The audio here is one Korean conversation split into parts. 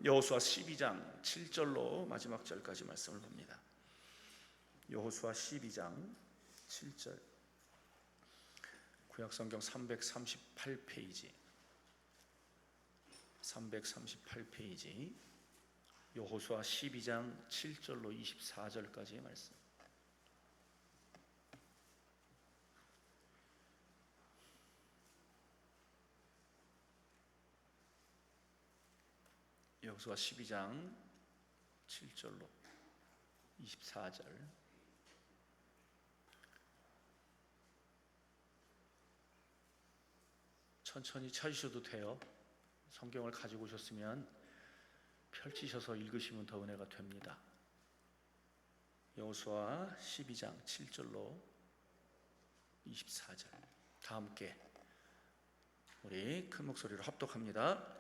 여호수아 12장 7절로 마지막 절까지 말씀을 봅니다. 여호수아 12장 7절, 구약성경 338페이지, 여호수아 12장 7절로 24절까지의 말씀. 여호수아 12장 7절로 24절. 천천히 찾으셔도 돼요. 성경을 가지고 오셨으면 펼치셔서 읽으시면 더 은혜가 됩니다. 여호수아 12장 7절로 24절. 다 함께 우리 큰 목소리로 합독합니다.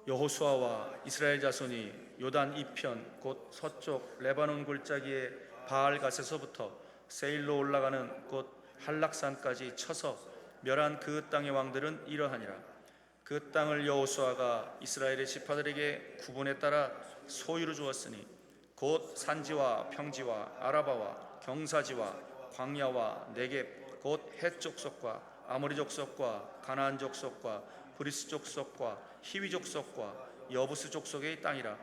여호수아와 이스라엘 자손이 요단 이편 곧 서쪽 레바논 골짜기의 바알갓에서부터 세일로 올라가는 곧 한락산까지 쳐서 멸한 그 땅의 왕들은 이러하니라. 그 땅을 여호수아가 이스라엘의 지파들에게 구분에 따라 소유로 주었으니 곧 산지와 평지와 아라바와 경사지와 광야와 네겝 곧 헷 족속과 아모리 족속과 가나안 족속과 브리스 족속과 히위 족속과 여부스 족속의 땅이라.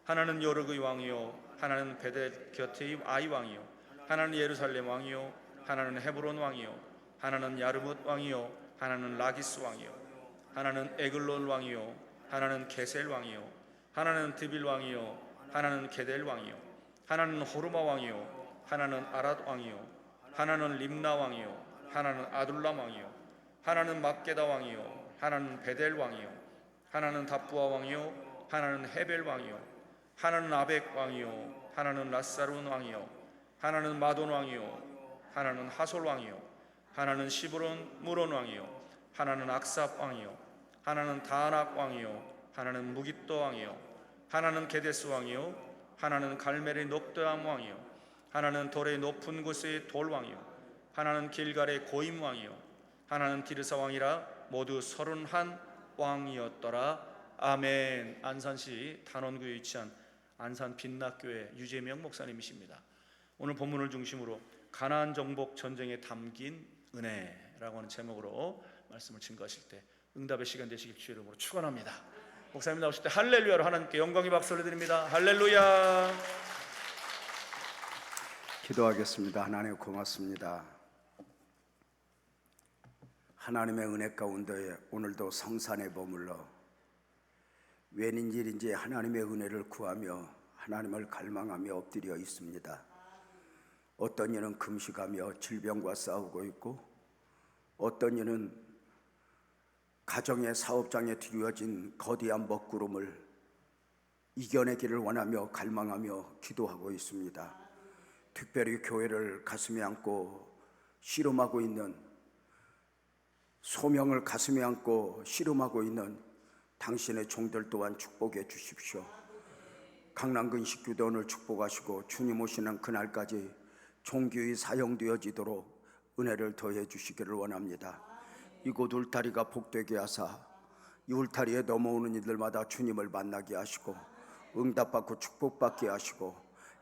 하나는 요르의 왕이요 하나는 베델 곁의 아이 왕이요 하나는 예루살렘 왕이요 하나는 헤브론 왕이요 하나는 야르뭇 왕이요 하나는 라기스 왕이요 하나는 에글론 왕이요 하나는 게셀 왕이요 하나는 드빌 왕이요 하나는 게델 왕이요 하나는 호르마 왕이요 하나는 아랏 왕이요 하나는 림나 왕이요 하나는 아둘람 왕이요 하나는 막게다 왕이요 하나는 베델 왕이요 하나는 답부아 왕이요 하나는 헤벨 왕이요 하나는 아벡 왕이요 하나는 라사룬 왕이요 하나는 마돈 왕이요 하나는 하솔 왕이요 하나는 시브론 무론 왕이요 하나는 악삽 왕이요 하나는 다낙 왕이요 하나는 무깃도 왕이요 하나는 게데스 왕이요 하나는 갈멜의 녹대암 왕이요 하나는 돌의 높은 곳의 돌 왕이요 하나는 길갈의 고임 왕이요 하나는 디르사 왕이라 모두 31 왕이었더라. 아멘. 안산시 단원구에 위치한 안산 빛락교회 유재명 목사님이십니다. 오늘 본문을 중심으로 가나안 정복 전쟁에 담긴 은혜라고 하는 제목으로 말씀을 증거하실 때 응답의 시간 되시길 주의 이름으로 축원합니다. 목사님 나오실 때 할렐루야로 하나님께 영광의 박수를 드립니다. 할렐루야. 기도하겠습니다. 하나님 고맙습니다. 하나님의 은혜 가운데 오늘도 성산에 머물러 웬일인지 하나님의 은혜를 구하며 하나님을 갈망하며 엎드려 있습니다. 어떤 이는 금식하며 질병과 싸우고 있고, 어떤 이는 가정의 사업장에 드리워진 거대한 먹구름을 이겨내기를 원하며 갈망하며 기도하고 있습니다. 특별히 교회를 가슴에 안고 씨름하고 있는, 소명을 가슴에 안고 씨름하고 있는 당신의 종들 또한 축복해 주십시오. 강남근식교도 오늘 축복하시고 주님 오시는 그날까지 종교히 사용되어지도록 은혜를 더해 주시기를 원합니다. 이곳 울타리가 복되게 하사 이 울타리에 넘어오는 이들마다 주님을 만나게 하시고 응답받고 축복받게 하시고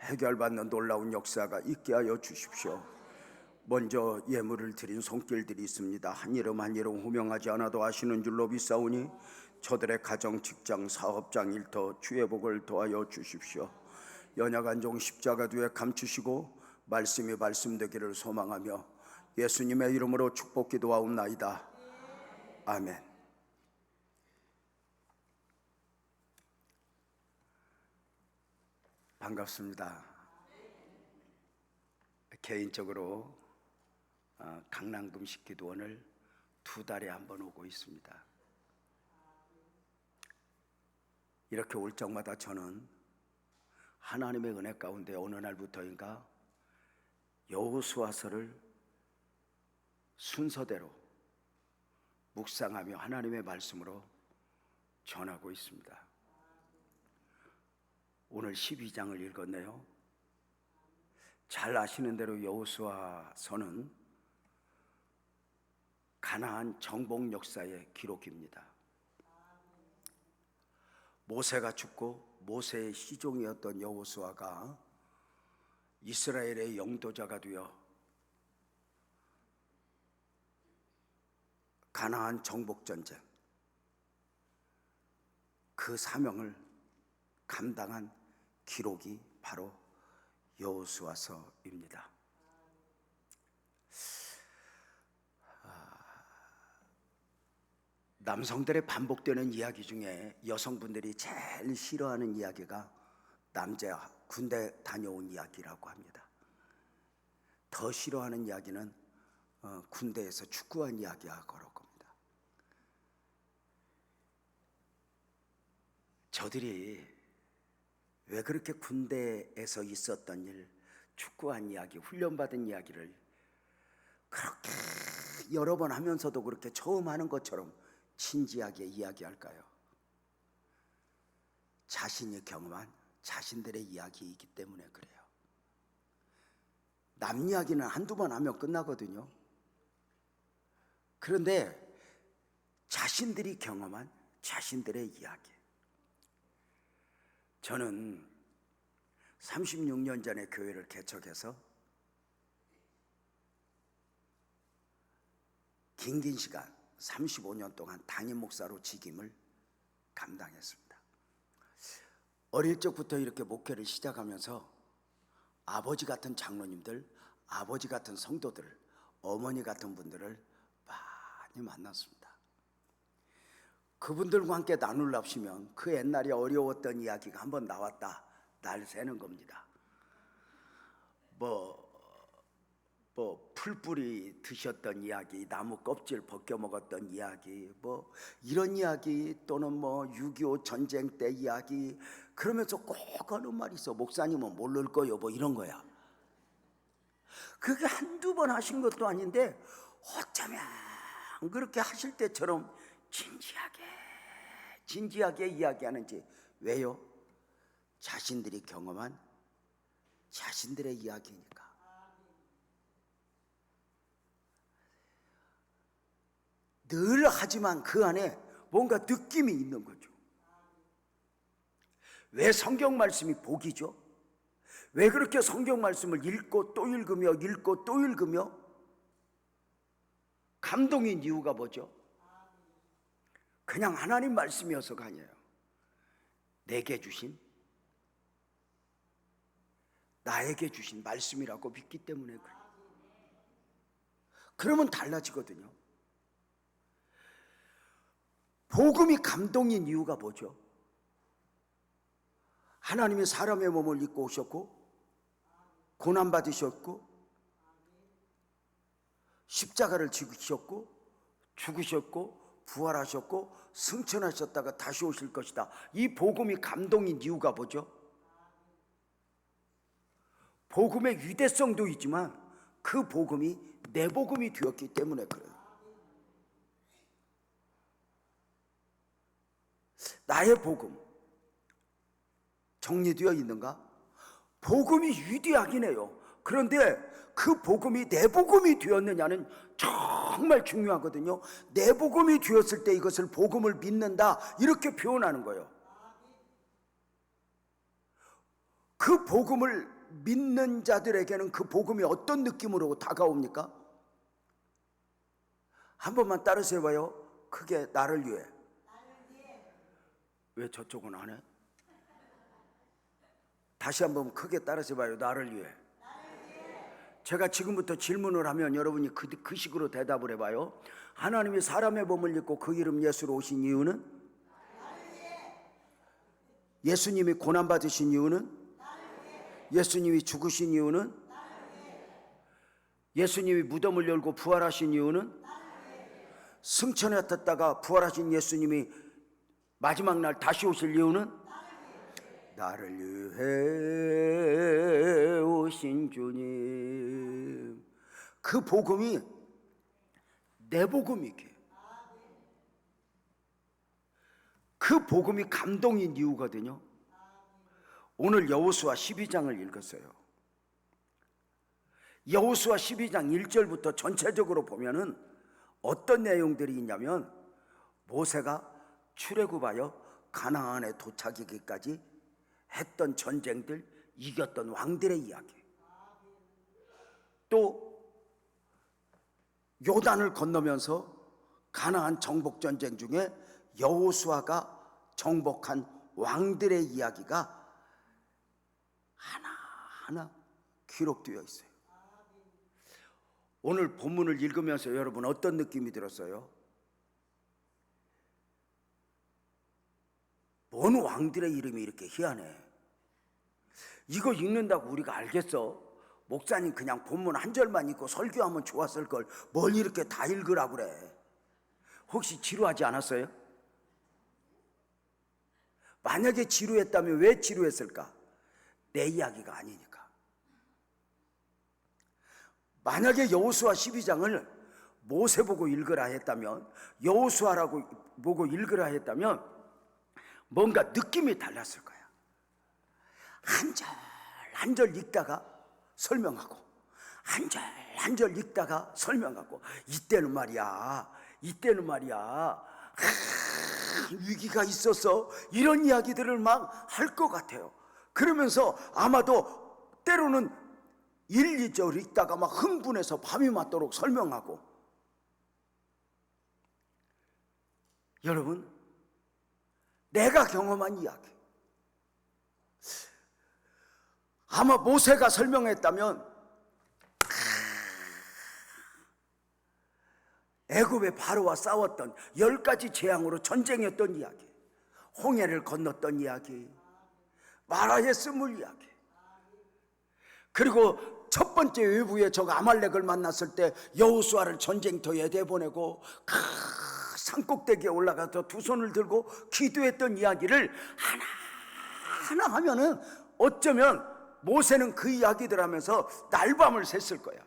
해결받는 놀라운 역사가 있게 하여 주십시오. 먼저 예물을 드린 손길들이 있습니다. 한 이름 한 이름 호명하지 않아도 아시는 줄로 믿사오니 저들의 가정, 직장, 사업장, 일터 주의 복을 더하여 주십시오. 연약한 종 십자가 뒤에 감추시고 말씀이 말씀되기를 소망하며 예수님의 이름으로 축복 기도하옵나이다. 아멘. 반갑습니다. 개인적으로 강남금식기도원을 2달에 한 번 오고 있습니다. 이렇게 올 적마다 저는 하나님의 은혜 가운데 어느 날부터인가 여호수아서를 순서대로 묵상하며 하나님의 말씀으로 전하고 있습니다. 오늘 12장을 읽었네요. 잘 아시는 대로 여호수아서는 가나안 정복 역사의 기록입니다. 모세가 죽고 모세의 시종이었던 여호수아가 이스라엘의 영도자가 되어 가나안 정복전쟁 그 사명을 감당한 기록이 바로 여호수아서입니다. 남성들의 반복되는 이야기 중에 여성분들이 제일 싫어하는 이야기가 남자 군대 다녀온 이야기라고 합니다. 더 싫어하는 이야기는 군대에서 축구한 이야기야 그럴 겁니다. 저들이 왜 그렇게 군대에서 있었던 일, 축구한 이야기, 훈련받은 이야기를 그렇게 여러 번 하면서도 그렇게 처음 하는 것처럼 진지하게 이야기할까요? 자신이 경험한 자신들의 이야기이기 때문에 그래요. 남 이야기는 한두 번 하면 끝나거든요. 그런데 자신들이 경험한 자신들의 이야기. 저는 36년 전에 교회를 개척해서 긴 시간 35년 동안 담임 목사로 직임을 감당했습니다. 어릴 적부터 이렇게 목회를 시작하면서 아버지 같은 장로님들, 아버지 같은 성도들, 어머니 같은 분들을 많이 만났습니다. 그분들과 함께 나눌랍시면 그 옛날에 어려웠던 이야기가 한번 나왔다, 날 새는 겁니다. 풀뿌리 드셨던 이야기, 나무 껍질 벗겨 먹었던 이야기, 이런 이야기, 또는 6.25 전쟁 때 이야기, 그러면서 꼭 하는 말이 있어. 목사님은 모를 거요, 이런 거야. 그게 한두 번 하신 것도 아닌데 어쩌면 그렇게 하실 때처럼 진지하게 이야기하는지. 왜요? 자신들이 경험한 자신들의 이야기니까. 늘 하지만 그 안에 뭔가 느낌이 있는 거죠. 왜 성경 말씀이 복이죠? 왜 그렇게 성경 말씀을 읽고 또 읽으며 감동인 이유가 뭐죠? 그냥 하나님 말씀이어서가 아니에요. 내게 주신, 나에게 주신 말씀이라고 믿기 때문에 그래요. 그러면 달라지거든요. 복음이 감동인 이유가 뭐죠? 하나님이 사람의 몸을 입고 오셨고 고난받으셨고 십자가를 지으셨고 죽으셨고 부활하셨고 승천하셨다가 다시 오실 것이다. 이 복음이 감동인 이유가 뭐죠? 복음의 위대성도 있지만 그 복음이 내 복음이 되었기 때문에 그래요. 나의 복음 정리되어 있는가? 복음이 위대하긴 해요. 그런데 그 복음이 내 복음이 되었느냐는 정말 중요하거든요. 내 복음이 되었을 때 이것을 복음을 믿는다, 이렇게 표현하는 거예요. 그 복음을 믿는 자들에게는 그 복음이 어떤 느낌으로 다가옵니까? 한 번만 따라서 해봐요. 크게. 나를 위해. 왜 저쪽은 안 해? 다시 한번 크게 따라서 해봐요. 나를 위해. 제가 지금부터 질문을 하면 여러분이 그 식으로 대답을 해봐요. 하나님이 사람의 몸을 입고 그 이름 예수로 오신 이유는? 예수님이 고난받으신 이유는? 예수님이 죽으신 이유는? 예수님이 무덤을 열고 부활하신 이유는? 승천하셨다가 부활하신 예수님이 마지막 날 다시 오실 이유는? 나를 위해 오신 주님. 그 복음이 내 복음이게. 그 복음이 감동인 이유거든요. 오늘 여호수아 12장을 읽었어요. 여호수아 12장 1절부터 전체적으로 보면은 어떤 내용들이 있냐면, 모세가 출애굽하여 가나안에 도착하기까지 했던 전쟁들, 이겼던 왕들의 이야기, 또 요단을 건너면서 가나안 정복 전쟁 중에 여호수아가 정복한 왕들의 이야기가 하나하나 기록되어 있어요. 오늘 본문을 읽으면서 여러분 어떤 느낌이 들었어요? 뭔 왕들의 이름이 이렇게 희한해? 이거 읽는다고 우리가 알겠어? 목사님 그냥 본문 한 절만 읽고 설교하면 좋았을 걸 뭘 이렇게 다 읽으라 그래? 혹시 지루하지 않았어요? 만약에 지루했다면 왜 지루했을까? 내 이야기가 아니니까. 만약에 여호수아 12장을 모세 보고 읽으라 했다면, 여호수아라고 보고 읽으라 했다면 뭔가 느낌이 달랐을 거야. 한 절 한 절 읽다가 설명하고, 한 절 한 절 읽다가 설명하고, 이때는 말이야 위기가 있어서 이런 이야기들을 막 할 것 같아요. 그러면서 아마도 때로는 1, 2절 읽다가 막 흥분해서 밤이 맞도록 설명하고. 여러분, 내가 경험한 이야기, 아마 모세가 설명했다면 애굽의 바로와 싸웠던 10가지 재앙으로 전쟁했던 이야기, 홍해를 건넜던 이야기, 마라의 스물 이야기, 그리고 첫 번째 외부에 저 아말렉을 만났을 때 여호수아를 전쟁터에 내보내고 산꼭대기에 올라가서 두 손을 들고 기도했던 이야기를 하나하나 하면은 어쩌면 모세는 그 이야기들 하면서 날밤을 샜을 거야.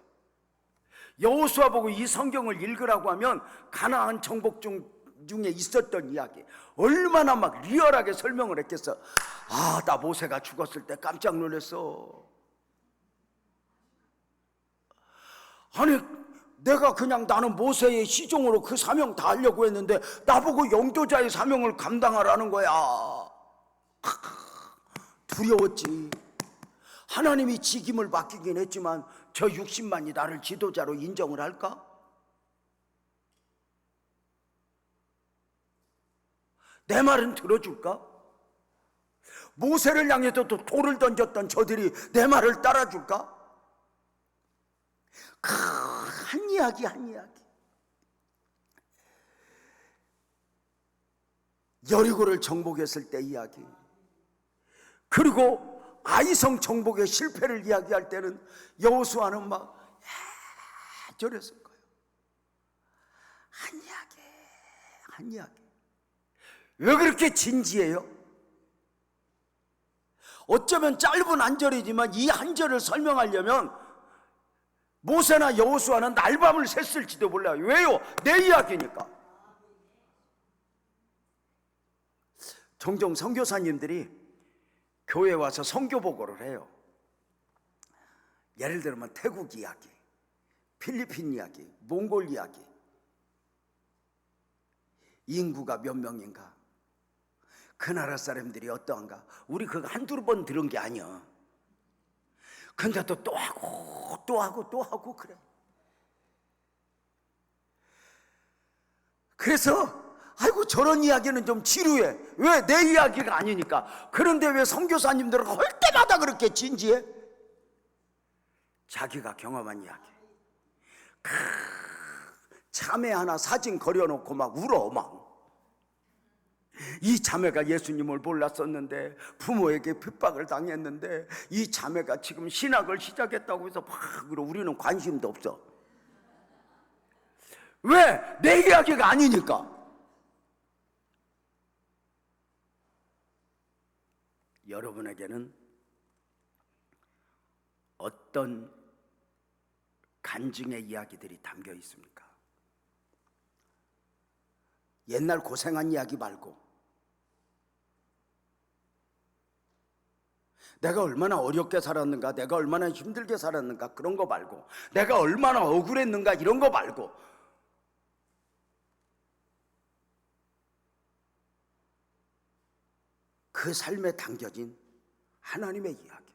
여호수아 보고 이 성경을 읽으라고 하면 가나안 정복 중에 있었던 이야기 얼마나 막 리얼하게 설명을 했겠어. 아, 나 모세가 죽었을 때 깜짝 놀랐어. 아니, 내가 그냥 나는 모세의 시종으로 그 사명 다 하려고 했는데 나보고 영도자의 사명을 감당하라는 거야. 두려웠지. 하나님이 직임을 맡기긴 했지만 저 60만이 나를 지도자로 인정을 할까? 내 말은 들어줄까? 모세를 향해서 또 돌을 던졌던 저들이 내 말을 따라줄까? 한 이야기 한 이야기. 여리고를 정복했을 때 이야기, 그리고 아이성 정복의 실패를 이야기할 때는 여호수아는 막 저랬을 거예요. 한 이야기 한 이야기. 왜 그렇게 진지해요? 어쩌면 짧은 한 절이지만 이 한 절을 설명하려면 모세나 여호수아는 날밤을 샜을지도 몰라요. 왜요? 내 이야기니까. 종종 선교사님들이 교회에 와서 선교 보고를 해요. 예를 들면 태국 이야기, 필리핀 이야기, 몽골 이야기. 인구가 몇 명인가? 그 나라 사람들이 어떠한가? 우리 그거 한두 번 들은 게 아니야. 근데 또 하고 그래. 그래서 아이고 저런 이야기는 좀 지루해. 왜? 내 이야기가 아니니까. 그런데 왜 선교사님들은 할 때마다 그렇게 진지해? 자기가 경험한 이야기. 자매 하나 사진 걸어놓고 막 울어. 막 이 자매가 예수님을 몰랐었는데 부모에게 핍박을 당했는데 이 자매가 지금 신학을 시작했다고 해서 막 울어. 우리는 관심도 없어. 왜? 내 이야기가 아니니까. 여러분에게는 어떤 간증의 이야기들이 담겨 있습니까? 옛날 고생한 이야기 말고 내가 얼마나 어렵게 살았는가, 내가 얼마나 힘들게 살았는가, 그런 거 말고, 내가 얼마나 억울했는가, 이런 거 말고, 그 삶에 담겨진 하나님의 이야기.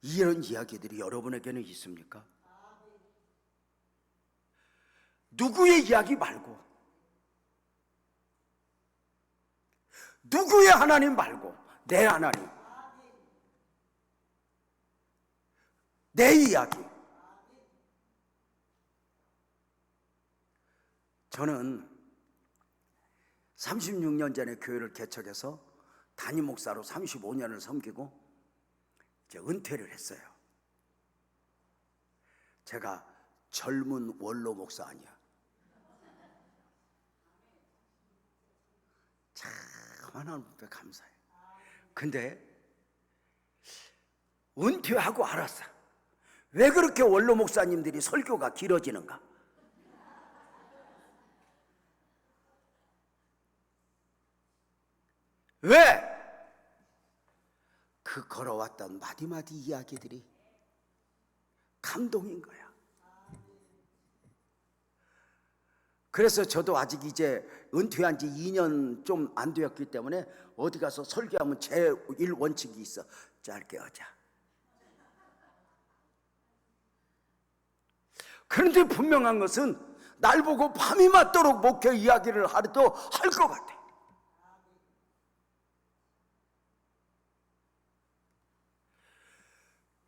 이런 이야기들이 여러분에게는 있습니까? 누구의 이야기 말고, 누구의 하나님 말고 내 하나님, 내 이야기. 저는 36년 전에 교회를 개척해서 담임 목사로 35년을 섬기고 이제 은퇴를 했어요. 제가 젊은 원로 목사 아니야. 참 하나님께 감사해. 근데 은퇴하고 알았어. 왜 그렇게 원로 목사님들이 설교가 길어지는가? 왜? 그 걸어왔던 마디마디 이야기들이 감동인 거야. 그래서 저도 아직 이제 은퇴한 지 2년 좀 안 되었기 때문에 어디 가서 설교하면 제 1원칙이 있어. 짧게 하자. 그런데 분명한 것은 날 보고 밤이 맞도록 목회 이야기를 하려도 할 것 같아.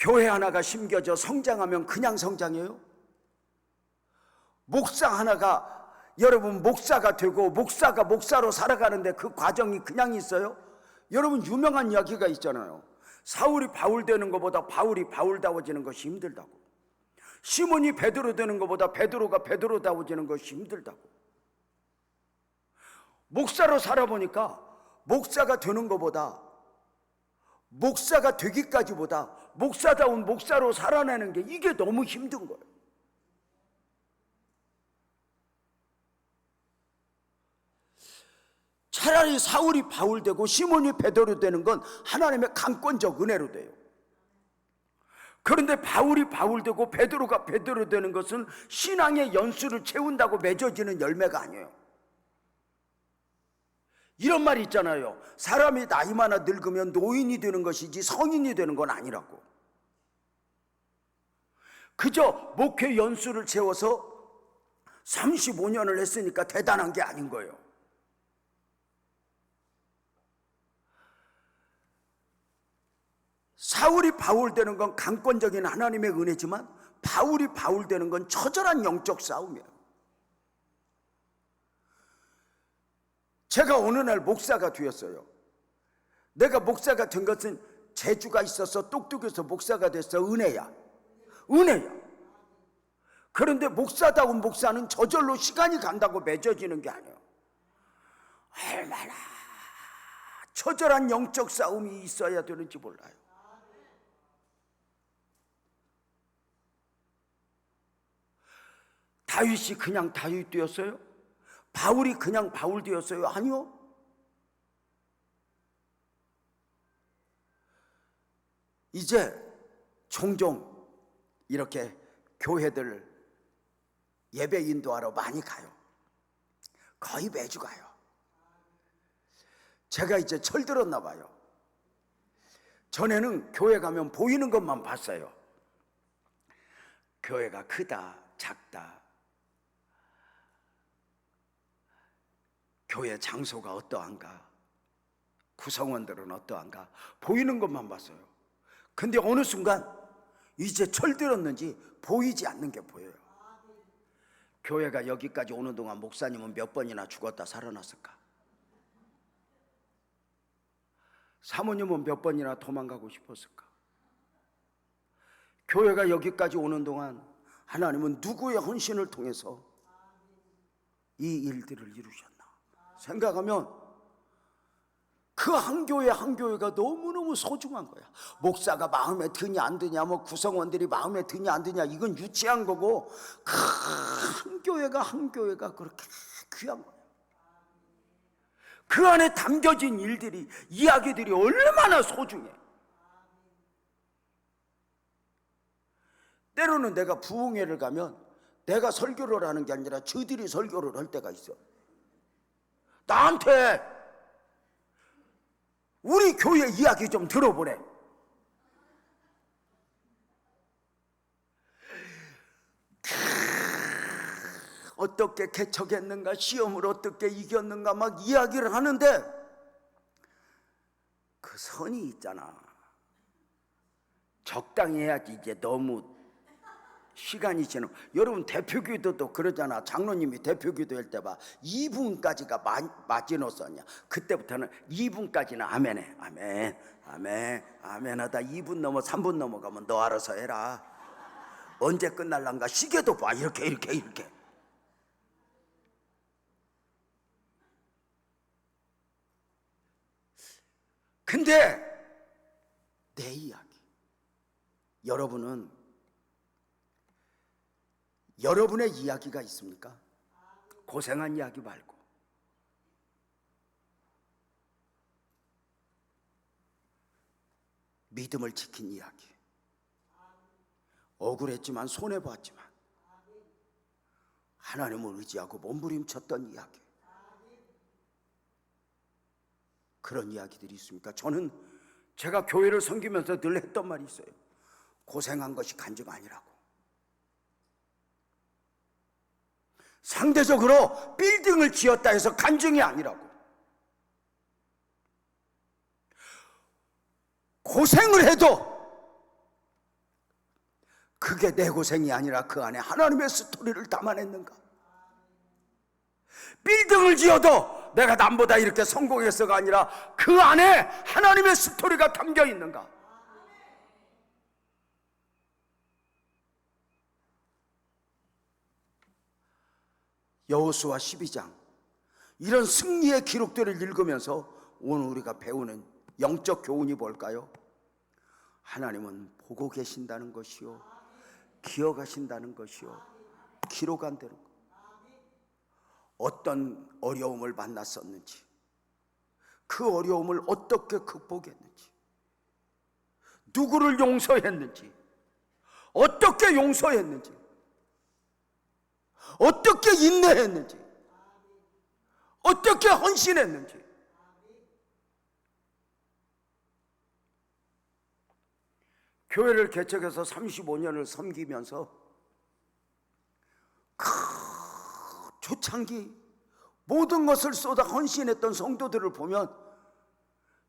교회 하나가 심겨져 성장하면 그냥 성장해요? 목사 하나가 여러분 목사가 되고 목사가 목사로 살아가는데 그 과정이 그냥 있어요? 여러분 유명한 이야기가 있잖아요. 사울이 바울 되는 것보다 바울이 바울다워지는 것이 힘들다고. 시몬이 베드로 되는 것보다 베드로가 베드로다워지는 것이 힘들다고. 목사로 살아보니까 목사가 되는 것보다, 목사가 되기까지보다 목사다운 목사로 살아내는 게 이게 너무 힘든 거예요. 차라리 사울이 바울 되고 시몬이 베드로 되는 건 하나님의 강권적 은혜로 돼요. 그런데 바울이 바울 되고 베드로가 베드로 되는 것은 신앙의 연수를 채운다고 맺어지는 열매가 아니에요. 이런 말이 있잖아요. 사람이 나이 많아 늙으면 노인이 되는 것이지 성인이 되는 건 아니라고. 그저 목회 연수를 채워서 35년을 했으니까 대단한 게 아닌 거예요. 사울이 바울 되는 건 강권적인 하나님의 은혜지만 바울이 바울 되는 건 처절한 영적 싸움이에요. 제가 어느 날 목사가 되었어요. 내가 목사가 된 것은 재주가 있어서 똑똑해서 목사가 됐어. 은혜야. 은혜야. 그런데 목사다운 목사는 저절로 시간이 간다고 맺어지는 게 아니에요. 얼마나 처절한 영적 싸움이 있어야 되는지 몰라요. 다윗이 그냥 다윗 되었어요? 바울이 그냥 바울 되었어요? 아니요. 이제 종종 이렇게 교회들 예배 인도하러 많이 가요. 거의 매주 가요. 제가 이제 철들었나 봐요. 전에는 교회 가면 보이는 것만 봤어요. 교회가 크다, 작다, 교회 장소가 어떠한가, 구성원들은 어떠한가 보이는 것만 봤어요. 근데 어느 순간 이제 철들었는지 보이지 않는 게 보여요. 교회가 여기까지 오는 동안 목사님은 몇 번이나 죽었다 살아났을까? 사모님은 몇 번이나 도망가고 싶었을까? 교회가 여기까지 오는 동안 하나님은 누구의 헌신을 통해서 이 일들을 이루셨나 생각하면 그 한 교회 한 교회가 너무너무 소중한 거야. 목사가 마음에 드냐 안 드냐, 뭐 구성원들이 마음에 드냐 안 드냐, 이건 유치한 거고 그 한 교회가 한 교회가 그렇게 귀한 거야. 그 안에 담겨진 일들이, 이야기들이 얼마나 소중해. 때로는 내가 부흥회를 가면 내가 설교를 하는 게 아니라 저들이 설교를 할 때가 있어. 나한테 우리 교회 이야기 좀 들어보래. 어떻게 개척했는가, 시험을 어떻게 이겼는가 막 이야기를 하는데 그 선이 있잖아. 적당히 해야지. 이제 너무 시간이 지나. 여러분 대표기도도 그러잖아. 장로님이 대표기도 할 때 봐. 2분까지가 마지노선이야. 그때부터는 2분까지는 아멘해. 아멘, 아멘, 아멘 하다 2분 넘어 3분 넘어가면 너 알아서 해라. 언제 끝날란가 시계도 봐. 이렇게. 근데 내 이야기, 여러분은 여러분의 이야기가 있습니까? 고생한 이야기 말고 믿음을 지킨 이야기, 억울했지만 손해보았지만 하나님을 의지하고 몸부림쳤던 이야기, 그런 이야기들이 있습니까? 저는 제가 교회를 섬기면서 늘 했던 말이 있어요. 고생한 것이 간증 아니라고. 상대적으로 빌딩을 지었다 해서 간증이 아니라고. 고생을 해도 그게 내 고생이 아니라 그 안에 하나님의 스토리를 담아냈는가. 빌딩을 지어도 내가 남보다 이렇게 성공해서가 아니라 그 안에 하나님의 스토리가 담겨 있는가. 여호수아 12장 이런 승리의 기록들을 읽으면서 오늘 우리가 배우는 영적 교훈이 뭘까요? 하나님은 보고 계신다는 것이요, 기억하신다는 것이요, 기록한다는 것. 어떤 어려움을 만났었는지, 그 어려움을 어떻게 극복했는지, 누구를 용서했는지, 어떻게 용서했는지, 어떻게 인내했는지, 어떻게 헌신했는지. 교회를 개척해서 35년을 섬기면서 초창기 모든 것을 쏟아 헌신했던 성도들을 보면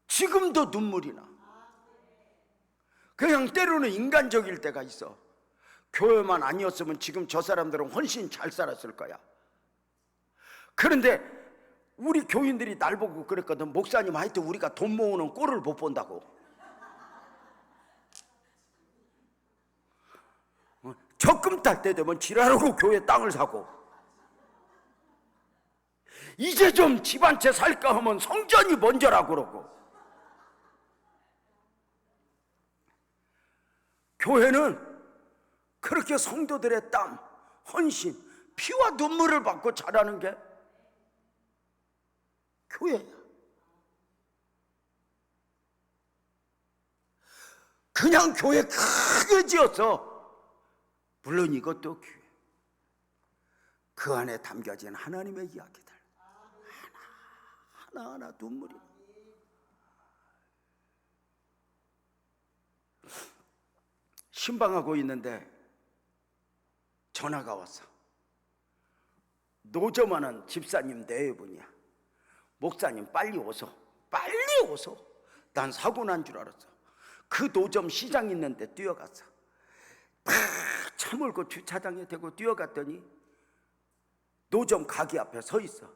지금도 눈물이 나. 그냥 때로는 인간적일 때가 있어. 교회만 아니었으면 지금 저 사람들은 훨씬 잘 살았을 거야. 그런데 우리 교인들이 날 보고 그랬거든. 목사님, 하여튼 우리가 돈 모으는 꼴을 못 본다고. 적금 탈 때 되면 지랄하고 교회 땅을 사고, 이제 좀 집 한 채 살까 하면 성전이 먼저라 그러고. 교회는 그렇게 성도들의 땀, 헌신, 피와 눈물을 받고 자라는 게 교회야. 그냥 교회 크게 지어서, 물론 이것도 교회, 그 안에 담겨진 하나님의 이야기들 하나하나 눈물이. 신방하고 있는데 전화가 왔어. 노점하는 집사님 네 분이야. 목사님 빨리 오소, 빨리 오소. 난 사고 난 줄 알았어. 그 노점 시장 있는데 뛰어갔어. 차 몰고 주차장에 대고 뛰어갔더니 노점 가게 앞에 서 있어.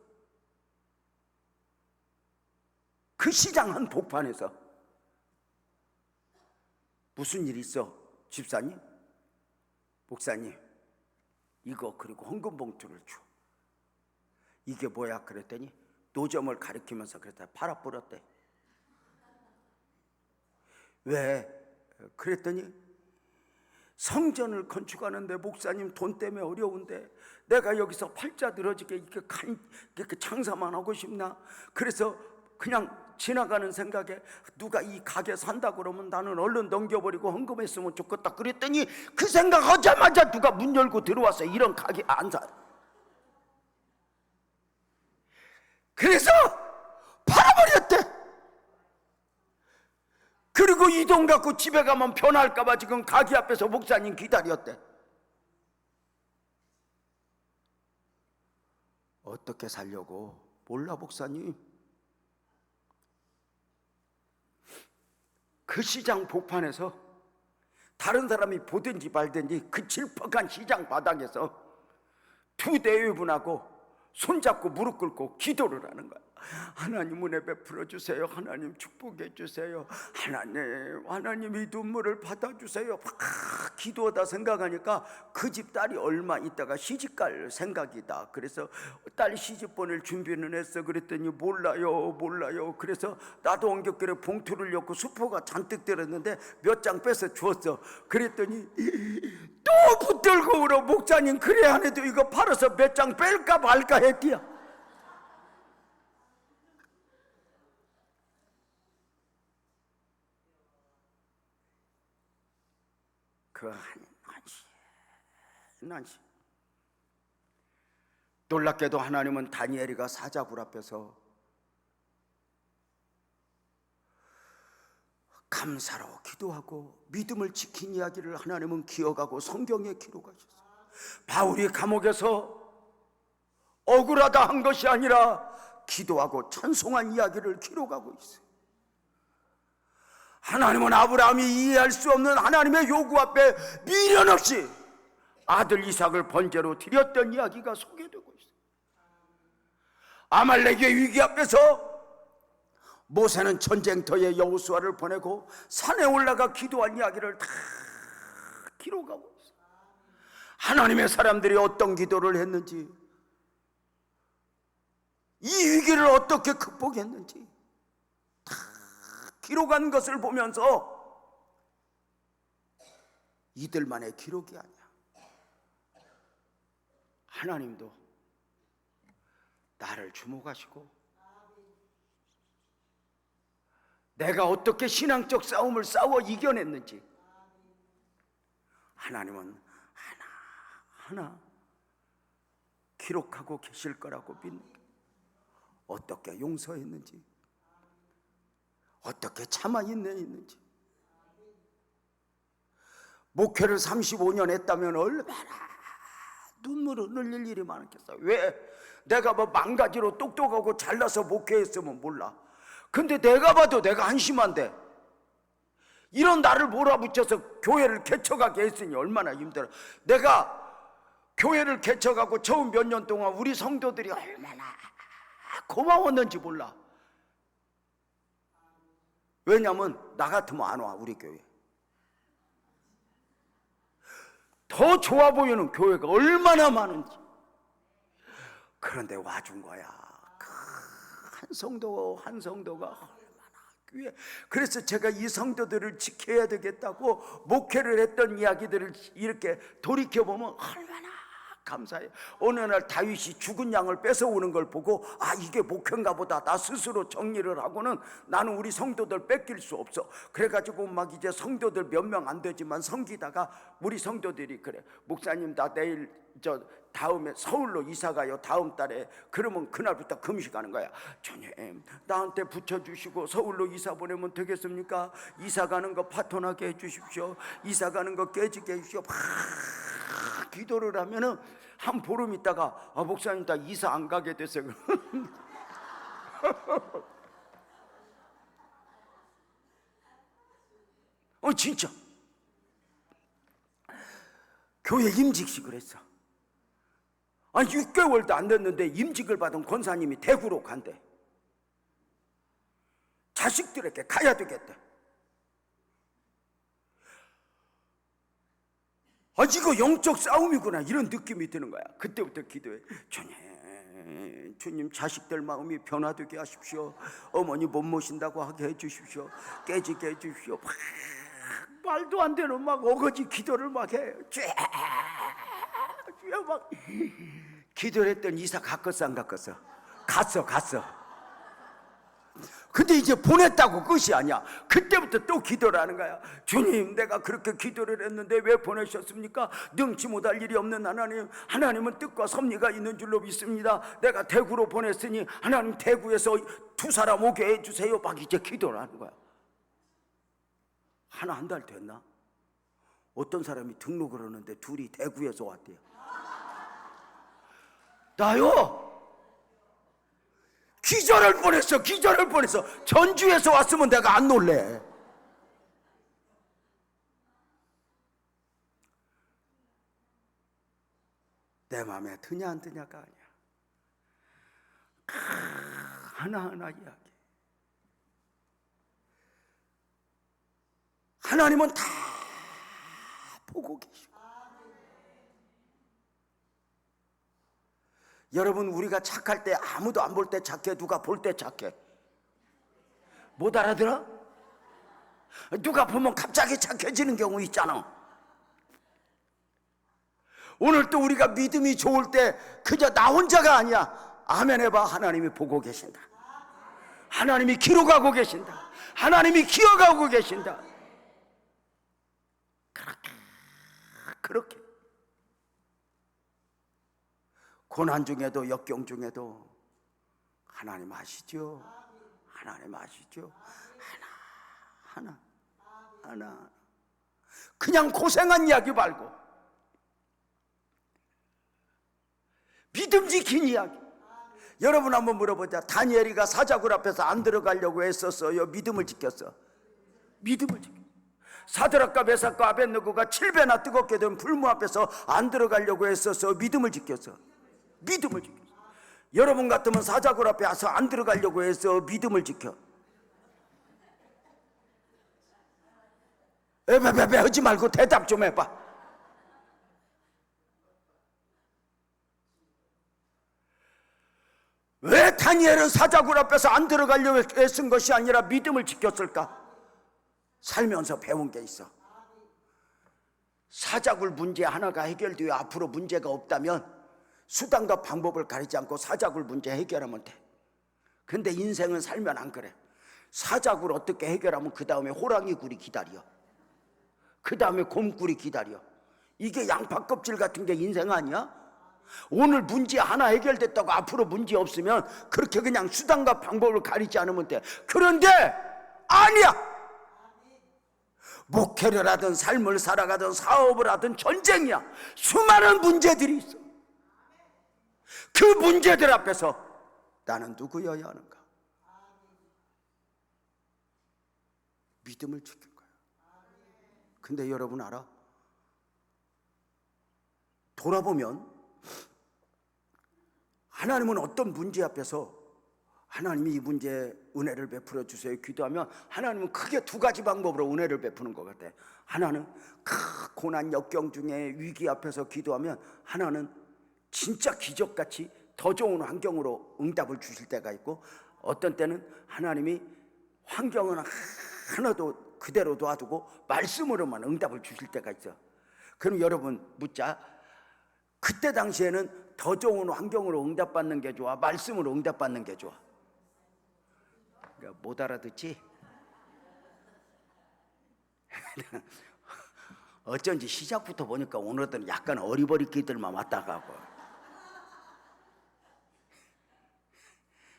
그 시장 한 복판에서. 무슨 일 있어 집사님? 목사님, 이거 그리고 헌금 봉투를 줘. 이게 뭐야? 그랬더니 노점을 가리키면서 그랬다. 팔아 뿌렸대. 왜? 그랬더니 성전을 건축하는데 목사님 돈 때문에 어려운데 내가 여기서 팔자 늘어지게 이렇게 장사만 하고 싶나? 그래서 그냥 지나가는 생각에 누가 이 가게 산다 그러면 나는 얼른 넘겨버리고 헌금했으면 좋겠다. 그랬더니 그 생각하자마자 누가 문 열고 들어와서 이런 가게 안 사. 그래서 팔아버렸대. 그리고 이 돈 갖고 집에 가면 변할까봐 지금 가게 앞에서 목사님 기다렸대. 어떻게 살려고? 몰라 목사님. 그 시장 복판에서 다른 사람이 보든지 말든지 그 질퍽한 시장 바닥에서 두 대회분하고 손잡고 무릎 꿇고 기도를 하는 거야. 하나님 은혜 베풀어 주세요. 하나님 축복해 주세요. 하나님 이 눈물을 받아주세요. 막 기도하다 생각하니까 그 집 딸이 얼마 있다가 시집갈 생각이다. 그래서 딸 시집 보낼 준비는 했어. 그랬더니 몰라요. 그래서 나도 엉겹결에 봉투를 엮고 수포가 잔뜩 들었는데 몇 장 빼서 주었어. 그랬더니 또 붙들고 울어. 목사님 그래 안 해도 이거 팔아서 몇 장 뺄까 말까 했디야. 그 한시 놀랍게도 하나님은 다니엘이가 사자굴 앞에서 감사로 기도하고 믿음을 지킨 이야기를 하나님은 기억하고 성경에 기록하셨어요. 바울이 감옥에서 억울하다 한 것이 아니라 기도하고 찬송한 이야기를 기록하고 있어요. 하나님은 아브라함이 이해할 수 없는 하나님의 요구 앞에 미련 없이 아들 이삭을 번제로 드렸던 이야기가 소개되고 있어요. 아말렉의 위기 앞에서 모세는 전쟁터에 여호수아를 보내고 산에 올라가 기도한 이야기를 다 기록하고 있어요. 하나님의 사람들이 어떤 기도를 했는지, 이 위기를 어떻게 극복했는지 다 기록한 것을 보면서 이들만의 기록이 아니야. 하나님도 나를 주목하시고 내가 어떻게 신앙적 싸움을 싸워 이겨냈는지 하나님은 하나하나 기록하고 계실 거라고 믿는 거예요. 어떻게 용서했는지, 어떻게 참아 인내했는지. 목회를 35년 했다면 얼마나 눈물을 흘릴 일이 많았겠어요. 왜? 내가 뭐 망가지로 똑똑하고 잘나서 목회했으면 몰라. 근데 내가 봐도 내가 한심한데 이런 나를 몰아붙여서 교회를 개척하게 했으니 얼마나 힘들어. 내가 교회를 개척하고 처음 몇 년 동안 우리 성도들이 얼마나 고마웠는지 몰라. 왜냐면 나 같으면 안 와. 우리 교회 더 좋아 보이는 교회가 얼마나 많은지. 그런데 와준 거야. 한 성도가 얼마나 귀해. 그래서 제가 이 성도들을 지켜야 되겠다고 목회를 했던 이야기들을 이렇게 돌이켜보면 얼마나 감사해요. 어느 날 다윗이 죽은 양을 뺏어오는 걸 보고 아, 이게 목회인가 보다. 나 스스로 정리를 하고는 나는 우리 성도들 뺏길 수 없어. 그래가지고 막 이제 성도들 몇 명 안 되지만 섬기다가 우리 성도들이 그래, 목사님 나 내일 다음에 서울로 이사 가요. 다음 달에. 그러면 그날부터 금식하는 거야. 주님 나한테 붙여주시고 서울로 이사 보내면 되겠습니까? 이사 가는 거 파토나게 해주십시오. 이사 가는 거 깨지게 해주십시오. 막 기도를 하면은 한 보름 있다가 아, 목사님 나 이사 안 가게 됐어요. 진짜 교회 임직식을 했어. 아니 6개월도 안 됐는데 임직을 받은 권사님이 대구로 간대. 자식들에게 가야 되겠대. 아, 이거 영적 싸움이구나 이런 느낌이 드는 거야. 그때부터 기도해. 주님 자식들 마음이 변화되게 하십시오. 어머니 못 모신다고 하게 해주십시오. 깨지게 해주십시오. 막 말도 안 되는 막 어거지 기도를 막 해. 막 기도를 했더니 이사 갔겠어 안 갔겠어? 갔어. 근데 이제 보냈다고 끝이 아니야. 그때부터 또 기도를 하는 거야. 주님, 내가 그렇게 기도를 했는데 왜 보내셨습니까? 능치 못할 일이 없는 하나님, 하나님은 뜻과 섭리가 있는 줄로 믿습니다. 내가 대구로 보냈으니 하나님 대구에서 2사람 오게 해주세요. 막 이제 기도를 하는 거야. 한 달 됐나? 어떤 사람이 등록을 하는데 둘이 대구에서 왔대요. 나요? 기절을 보냈어. 기절을 보냈어. 전주에서 왔으면 내가 안 놀래. 내 마음에 드냐 안 드냐가 아니야. 하나하나 이야기. 하나님은 다 보고 계시고. 여러분, 우리가 착할 때 아무도 안 볼 때 착해? 누가 볼 때 착해? 못 알아들어? 누가 보면 갑자기 착해지는 경우 있잖아. 오늘 또 우리가 믿음이 좋을 때 그저 나 혼자가 아니야. 아멘 해봐. 하나님이 보고 계신다. 하나님이 기록하고 계신다. 하나님이 기억하고 계신다. 그렇게 고난 중에도 역경 중에도 하나님 아시죠? 하나님 아시죠? 하나 그냥 고생한 이야기 말고 믿음 지킨 이야기. 여러분 한번 물어보자. 다니엘이가 사자굴 앞에서 안 들어가려고 했었어요? 믿음을 지켰어? 믿음을 지켰어. 사드락과 메삭과 아벳느고가 7배나 뜨겁게 된 불무 앞에서 안 들어가려고 했었어? 믿음을 지켰어? 믿음을 지켰어. 여러분 같으면 사자굴 앞에 와서 안 들어가려고 해서 믿음을 지켜? 에베베베 하지 말고 대답 좀 해봐. 왜 다니엘은 사자굴 앞에서 안 들어가려고 애쓴 것이 아니라 믿음을 지켰을까? 살면서 배운 게 있어. 사자굴 문제 하나가 해결되어 앞으로 문제가 없다면 수단과 방법을 가리지 않고 사자굴 문제 해결하면 돼. 근데 인생은 살면 안 그래. 사자굴 어떻게 해결하면 그 다음에 호랑이 굴이 기다려. 그 다음에 곰굴이 기다려. 이게 양파 껍질 같은 게 인생 아니야? 오늘 문제 하나 해결됐다고 앞으로 문제 없으면 그렇게 그냥 수단과 방법을 가리지 않으면 돼. 그런데 아니야. 목회를 하든 삶을 살아가든 사업을 하든 전쟁이야. 수많은 문제들이 있어. 그 문제들 앞에서 나는 누구여야 하는가? 믿음을 지킬 거야. 근데 여러분 알아? 돌아보면 하나님은 어떤 문제 앞에서 하나님이 이 문제에 은혜를 베풀어 주세요 기도하면 하나님은 크게 2가지 방법으로 은혜를 베푸는 것 같아. 하나는 고난 역경 중에 위기 앞에서 기도하면 하나는 진짜 기적같이 더 좋은 환경으로 응답을 주실 때가 있고, 어떤 때는 하나님이 환경은 하나도 그대로 놔두고 말씀으로만 응답을 주실 때가 있어. 그럼 여러분 묻자. 그때 당시에는 더 좋은 환경으로 응답받는 게 좋아? 말씀으로 응답받는 게 좋아? 못 알아듣지? 어쩐지 시작부터 보니까 오늘은 약간 어리버리끼들만 왔다 가고.